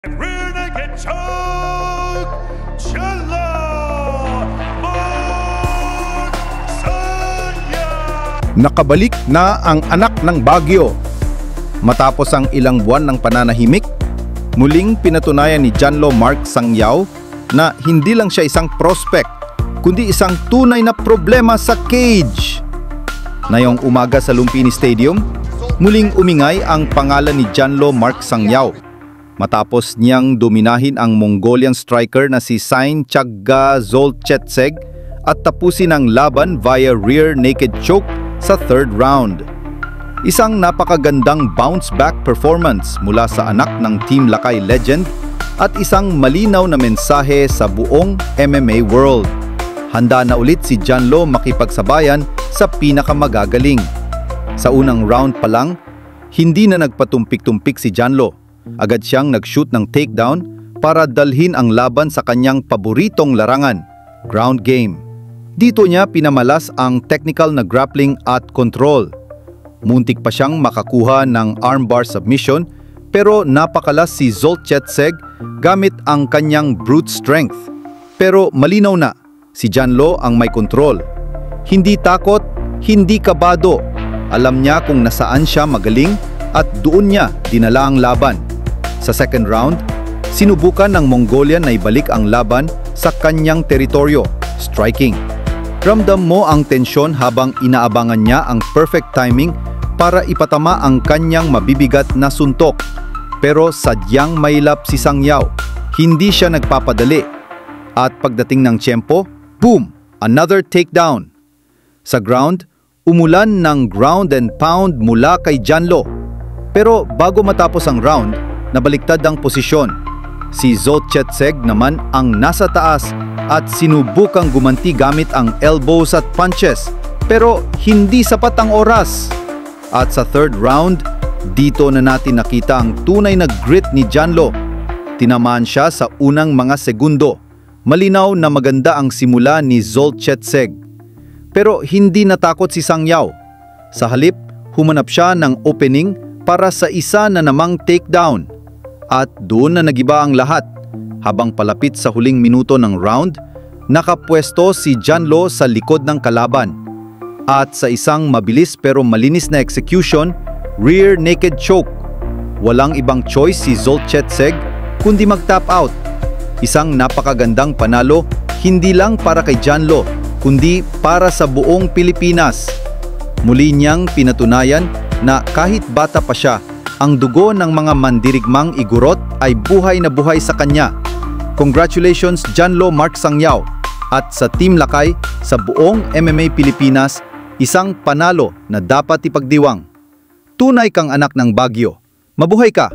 Rear naked choke, Jello Magsanya! Nakabalik na ang anak ng Baguio. Matapos ang ilang buwan ng pananahimik, muling pinatunayan ni Janlo Mark-Sangiao na hindi lang siya isang prospect, kundi isang tunay na problema sa cage. Ngayong umaga sa Lumpini Stadium, muling umingay ang pangalan ni Janlo Mark-Sangiao matapos niyang dominahin ang Mongolian striker na si Sain Chagazolchetseg at tapusin ang laban via rear naked choke sa third round. Isang napakagandang bounce-back performance mula sa anak ng Team Lakay legend at isang malinaw na mensahe sa buong MMA world. Handa na ulit si Janlo makipagsabayan sa pinakamagagaling. Sa unang round pa lang, hindi na nagpatumpik-tumpik si Janlo. Agad siyang nag-shoot ng takedown para dalhin ang laban sa kanyang paboritong larangan, ground game. Dito niya pinamalas ang technical na grappling at control. Muntik pa siyang makakuha ng armbar submission pero napakalas si Zolchetseg gamit ang kanyang brute strength. Pero malinaw na, si Janlo ang may control. Hindi takot, hindi kabado. Alam niya kung nasaan siya magaling at doon niya dinala ang laban. Sa second round, sinubukan ng Mongolian na ibalik ang laban sa kanyang teritoryo, striking. Ramdam mo ang tensyon habang inaabangan niya ang perfect timing para ipatama ang kanyang mabibigat na suntok. Pero sadyang mailap si Sangiao, hindi siya nagpapadali. At pagdating ng tiyempo, boom! Another takedown. Sa ground, umulan ng ground and pound mula kay Janlo. Pero bago matapos ang round, nabaliktad ang posisyon. Si Zolchetseg naman ang nasa taas at sinubukang gumanti gamit ang elbows at punches. Pero hindi sapat ang oras. At sa third round, dito na natin nakita ang tunay na grit ni Janlo. Tinamaan siya sa unang mga segundo. Malinaw na maganda ang simula ni Zolchetseg. Pero hindi natakot si Sangiao. Sa halip, humanap siya ng opening para sa isa na namang takedown. At doon na nagiba ang lahat. Habang palapit sa huling minuto ng round, nakapwesto si Janlo sa likod ng kalaban. At sa isang mabilis pero malinis na execution, rear naked choke. Walang ibang choice si Zolchetseg kundi mag-tap out. Isang napakagandang panalo, hindi lang para kay Janlo, kundi para sa buong Pilipinas. Muli niyang pinatunayan na kahit bata pa siya, ang dugo ng mga mandirigmang igurot ay buhay na buhay sa kanya. Congratulations Janlo Mark-Sangiao at sa Team Lakay sa buong MMA Pilipinas, isang panalo na dapat ipagdiwang. Tunay kang anak ng Baguio. Mabuhay ka!